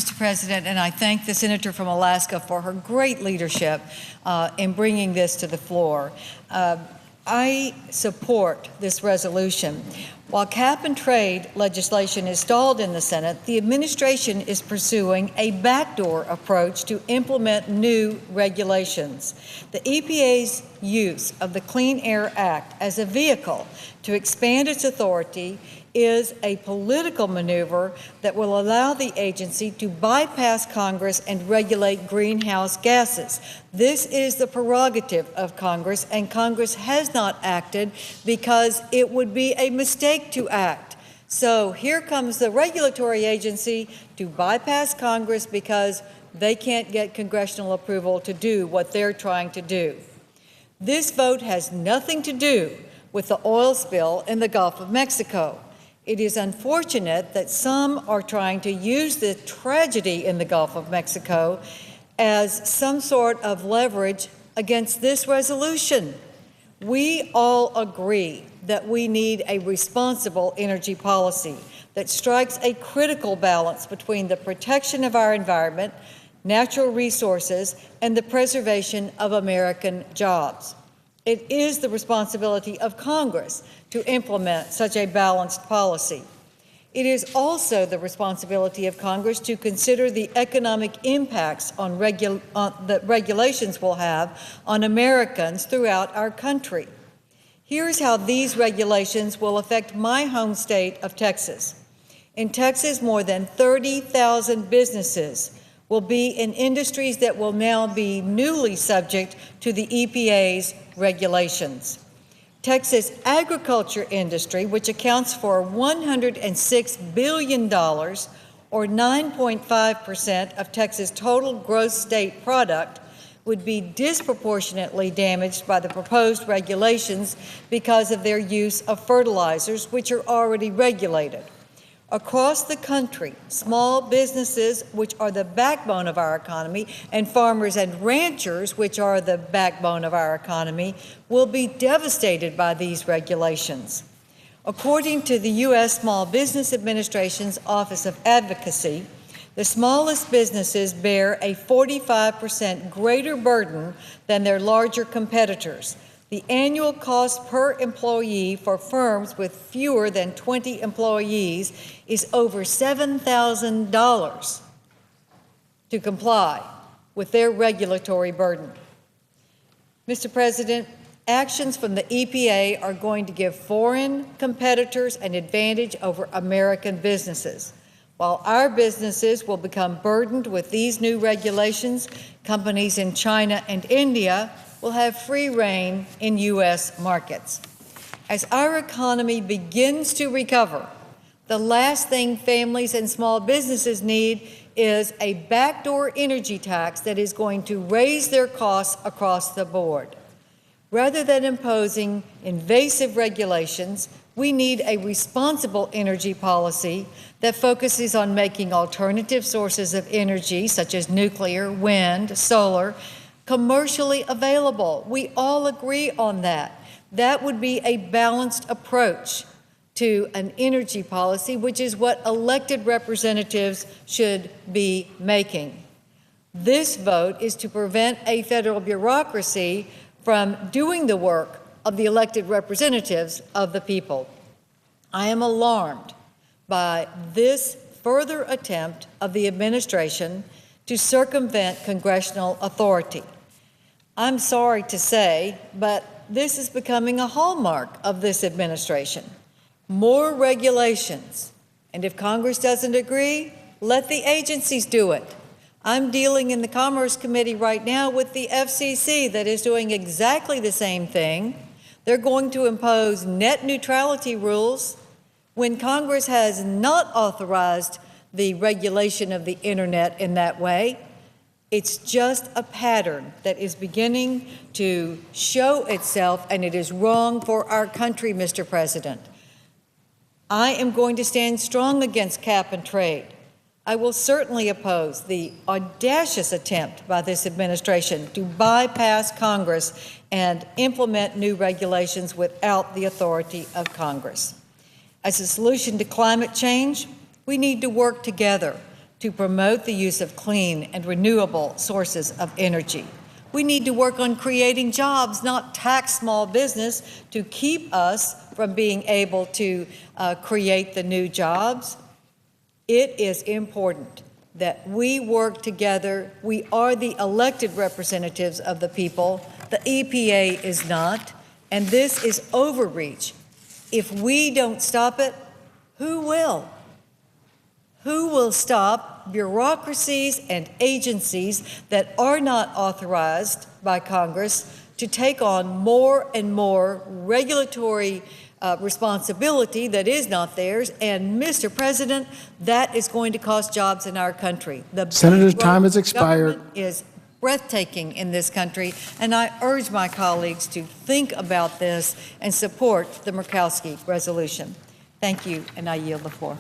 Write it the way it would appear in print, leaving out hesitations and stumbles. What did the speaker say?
Mr. President, and I thank the senator from Alaska for her great leadership in bringing this to the floor. I support this resolution. While cap-and-trade legislation is stalled in the Senate, the administration is pursuing a backdoor approach to implement new regulations. The EPA's use of the Clean Air Act as a vehicle to expand its authority is a political maneuver that will allow the agency to bypass Congress and regulate greenhouse gases. This is the prerogative of Congress, and Congress has not acted because it would be a mistake to act. So here comes the regulatory agency to bypass Congress because they can't get congressional approval to do what they're trying to do. This vote has nothing to do with the oil spill in the Gulf of Mexico. It is unfortunate that some are trying to use the tragedy in the Gulf of Mexico as some sort of leverage against this resolution. We all agree that we need a responsible energy policy that strikes a critical balance between the protection of our environment, natural resources, and the preservation of American jobs. It is the responsibility of Congress to implement such a balanced policy. It is also the responsibility of Congress to consider the economic impacts that regulations will have on Americans throughout our country. Here's how these regulations will affect my home state of Texas. In Texas, more than 30,000 businesses will be in industries that will now be newly subject to the EPA's regulations. Texas agriculture industry, which accounts for $106 billion, or 9.5% of Texas' total gross state product, would be disproportionately damaged by the proposed regulations because of their use of fertilizers, which are already regulated. Across the country, small businesses, which are the backbone of our economy, and farmers and ranchers, which are the backbone of our economy, will be devastated by these regulations. According to the U.S. Small Business Administration's Office of Advocacy, the smallest businesses bear a 45% greater burden than their larger competitors. The annual cost per employee for firms with fewer than 20 employees is over $7,000 to comply with their regulatory burden. Mr. President, actions from the EPA are going to give foreign competitors an advantage over American businesses. While our businesses will become burdened with these new regulations, companies in China and India will have free rein in U.S. markets. As our economy begins to recover, the last thing families and small businesses need is a backdoor energy tax that is going to raise their costs across the board. Rather than imposing invasive regulations, we need a responsible energy policy that focuses on making alternative sources of energy, such as nuclear, wind, solar, commercially available. We all agree on that. That would be a balanced approach to an energy policy, which is what elected representatives should be making. This vote is to prevent a federal bureaucracy from doing the work of the elected representatives of the people. I am alarmed by this further attempt of the administration to circumvent congressional authority. I'm sorry to say, but this is becoming a hallmark of this administration. More regulations, and if Congress doesn't agree, let the agencies do it. I'm dealing in the Commerce Committee right now with the FCC that is doing exactly the same thing. They're going to impose net neutrality rules when Congress has not authorized the regulation of the internet in that way. It's just a pattern that is beginning to show itself, and it is wrong for our country, Mr. President. I am going to stand strong against cap and trade. I will certainly oppose the audacious attempt by this administration to bypass Congress and implement new regulations without the authority of Congress. As a solution to climate change, we need to work together to promote the use of clean and renewable sources of energy. We need to work on creating jobs, not tax small business to keep us from being able to create the new jobs. It is important that we work together. We are the elected representatives of the people. The EPA is not, and this is overreach. If we don't stop it, who will? Who will stop bureaucracies and agencies that are not authorized by Congress to take on more and more regulatory responsibility that is not theirs? And Mr. President, that is going to cost jobs in our country. The Senator's time has expired. Is breathtaking in this country, and I urge my colleagues to think about this and support the Murkowski resolution. Thank you, and I yield the floor.